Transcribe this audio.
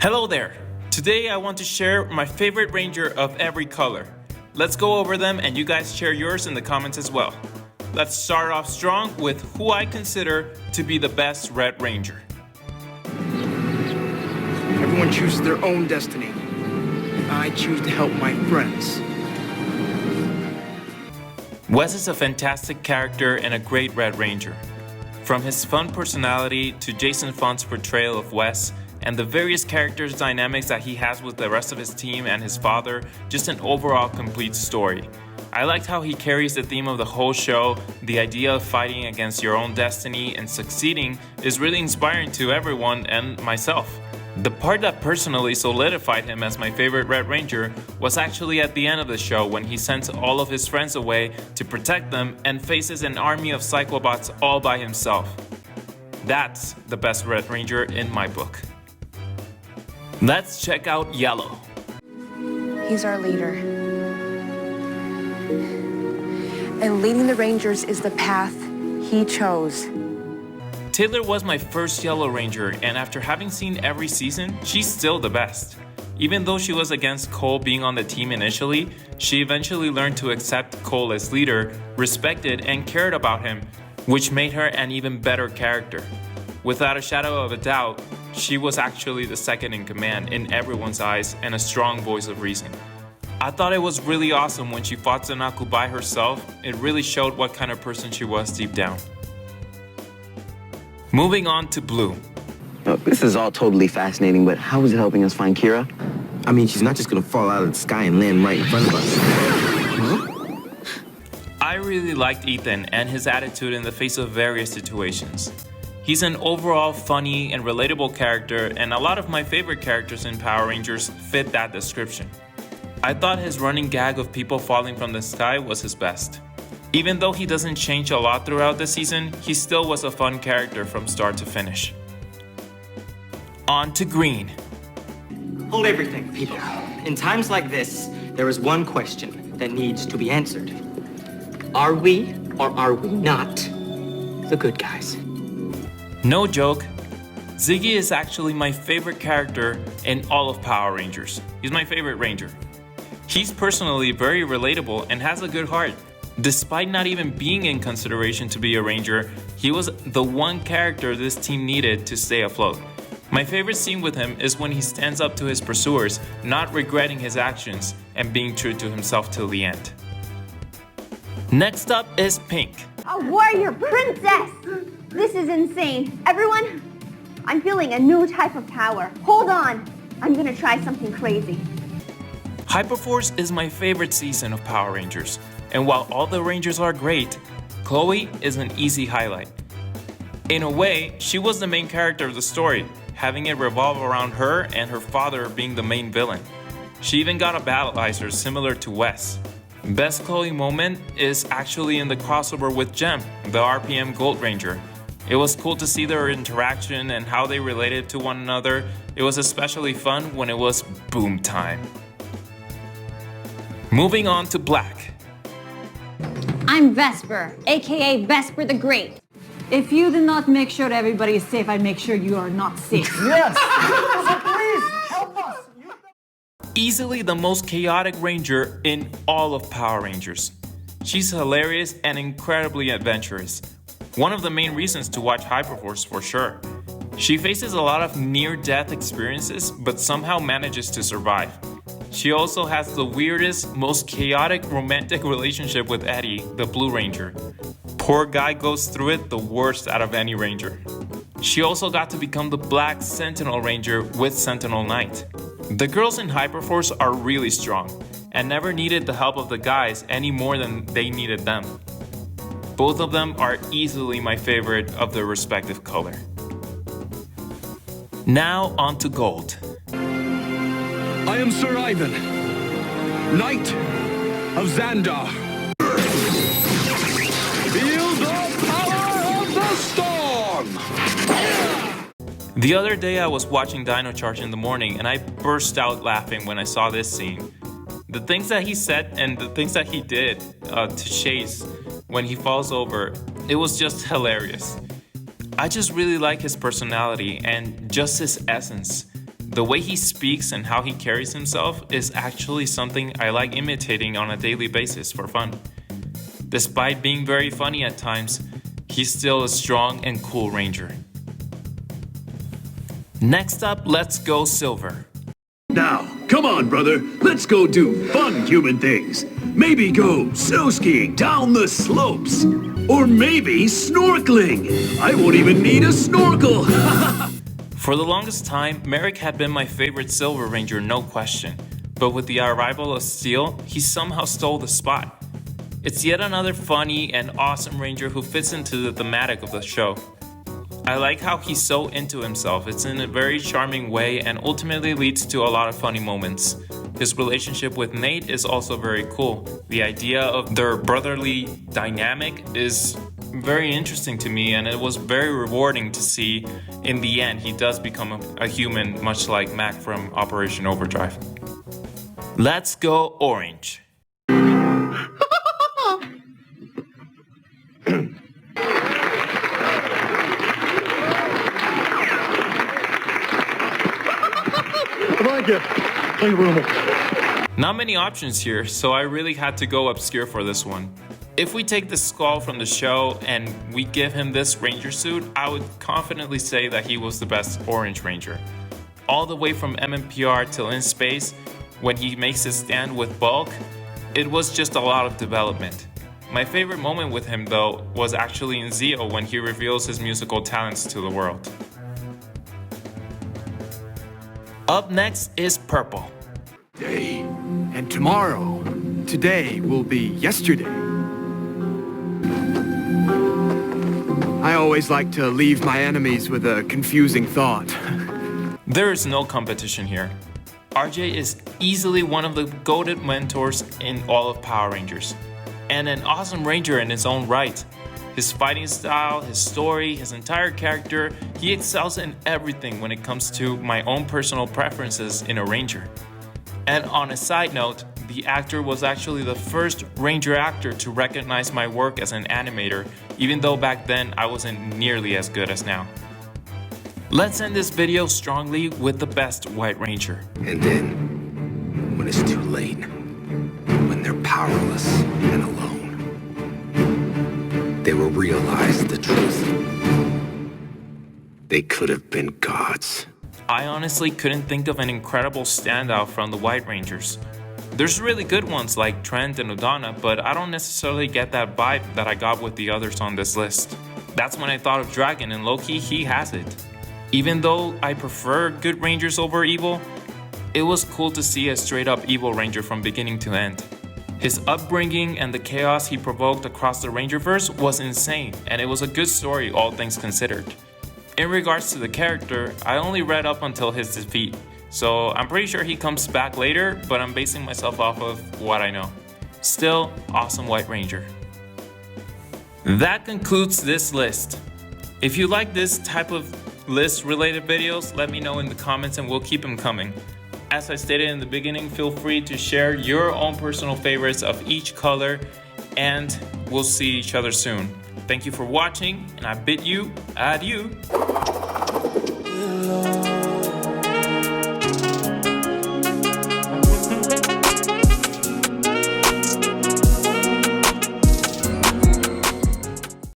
Hello there! Today I want to share my favorite ranger of every color. Let's go over them and you guys share yours in the comments as well. Let's start off strong with who I consider to be the best Red Ranger. Everyone chooses their own destiny. I choose to help my friends. Wes is a fantastic character and a great Red Ranger. From his fun personality to Jason Font's portrayal of Wes, and the various characters' dynamics that he has with the rest of his team and his father, just an overall complete story. I liked how he carries the theme of the whole show. The idea of fighting against your own destiny and succeeding is really inspiring to everyone and myself. The part that personally solidified him as my favorite Red Ranger was actually at the end of the show when he sends all of his friends away to protect them and faces an army of Cyclobots all by himself. That's the best Red Ranger in my book. Let's check out Yellow. He's our leader. And leading the Rangers is the path he chose. Taylor was my first Yellow Ranger, and after having seen every season, she's still the best. Even though she was against Cole being on the team initially, she eventually learned to accept Cole as leader, respected and cared about him, which made her an even better character. Without a shadow of a doubt, she was actually the second in command in everyone's eyes and a strong voice of reason. I thought it was really awesome when she fought Zanaku by herself. It really showed what kind of person she was deep down. Moving on to Blue. Oh, this is all totally fascinating, but how is it helping us find Kira? I mean, she's not just gonna fall out of the sky and land right in front of us. Huh? I really liked Ethan and his attitude in the face of various situations. He's an overall funny and relatable character, and a lot of my favorite characters in Power Rangers fit that description. I thought his running gag of people falling from the sky was his best. Even though he doesn't change a lot throughout the season, he still was a fun character from start to finish. On to Green. Hold everything, people. In times like this, there is one question that needs to be answered. Are we or are we not the good guys? No joke, Ziggy is actually my favorite character in all of Power Rangers. He's my favorite Ranger. He's personally very relatable and has a good heart. Despite not even being in consideration to be a Ranger, he was the one character this team needed to stay afloat. My favorite scene with him is when he stands up to his pursuers, not regretting his actions and being true to himself till the end. Next up is Pink. A warrior princess! This is insane. Everyone, I'm feeling a new type of power. Hold on, I'm gonna try something crazy. Hyperforce is my favorite season of Power Rangers, and while all the Rangers are great, Chloe is an easy highlight. In a way, she was the main character of the story, having it revolve around her and her father being the main villain. She even got a battleizer similar to Wes. Best Chloe moment is actually in the crossover with Gem, the RPM Gold Ranger. It was cool to see their interaction and how they related to one another. It was especially fun when it was boom time. Moving on to Black. I'm Vesper, aka Vesper the Great. If you did not make sure everybody is safe, I make sure you are not safe. Yes! So please, help us! Easily the most chaotic Ranger in all of Power Rangers. She's hilarious and incredibly adventurous. One of the main reasons to watch Hyperforce for sure. She faces a lot of near-death experiences, but somehow manages to survive. She also has the weirdest, most chaotic romantic relationship with Eddie, the Blue Ranger. Poor guy goes through it the worst out of any Ranger. She also got to become the Black Sentinel Ranger with Sentinel Knight. The girls in Hyperforce are really strong, and never needed the help of the guys any more than they needed them. Both of them are easily my favorite of their respective color. Now on to Gold. I am Sir Ivan, Knight of Xandar. Feel the power of the storm! The other day I was watching Dino Charge in the morning and I burst out laughing when I saw this scene. The things that he said and the things that he did to Chase when he falls over, it was just hilarious. I just really like his personality and just his essence. The way he speaks and how he carries himself is actually something I like imitating on a daily basis for fun. Despite being very funny at times, he's still a strong and cool Ranger. Next up, let's go Silver. Now, come on, brother. Let's go do fun human things. Maybe go snow skiing down the slopes. Or maybe snorkeling. I won't even need a snorkel. For the longest time, Merrick had been my favorite Silver Ranger, no question. But with the arrival of Steel, he somehow stole the spot. It's yet another funny and awesome Ranger who fits into the thematic of the show. I like how he's so into himself. It's in a very charming way and ultimately leads to a lot of funny moments. His relationship with Nate is also very cool. The idea of their brotherly dynamic is very interesting to me, and it was very rewarding to see in the end he does become a human, much like Mac from Operation Overdrive. Let's go Orange. Not many options here, so I really had to go obscure for this one. If we take the skull from the show and we give him this Ranger suit, I would confidently say that he was the best Orange Ranger. All the way from MMPR till in space, when he makes his stand with Bulk, it was just a lot of development. My favorite moment with him though was actually in Zeo when he reveals his musical talents to the world. Up next is Purple. Day and tomorrow. Today will be yesterday. I always like to leave my enemies with a confusing thought. There is no competition here. RJ is easily one of the goated mentors in all of Power Rangers, and an awesome Ranger in his own right. His fighting style, his story, his entire character, he excels in everything when it comes to my own personal preferences in a Ranger. And on a side note, the actor was actually the first Ranger actor to recognize my work as an animator, even though back then I wasn't nearly as good as now. Let's end this video strongly with the best White Ranger. And then, when it's too late, when they're powerless and alone, they will realize the truth. They could have been gods. I honestly couldn't think of an incredible standout from the White Rangers. There's really good ones like Trent and Udana, but I don't necessarily get that vibe that I got with the others on this list. That's when I thought of Dragon, and low-key he has it. Even though I prefer good Rangers over evil, it was cool to see a straight-up evil Ranger from beginning to end. His upbringing and the chaos he provoked across the Rangerverse was insane, and it was a good story all things considered. In regards to the character, I only read up until his defeat, so I'm pretty sure he comes back later, but I'm basing myself off of what I know. Still, awesome White Ranger. That concludes this list. If you like this type of list-related videos, let me know in the comments and we'll keep them coming. As I stated in the beginning, feel free to share your own personal favorites of each color, and we'll see each other soon. Thank you for watching, and I bid you adieu.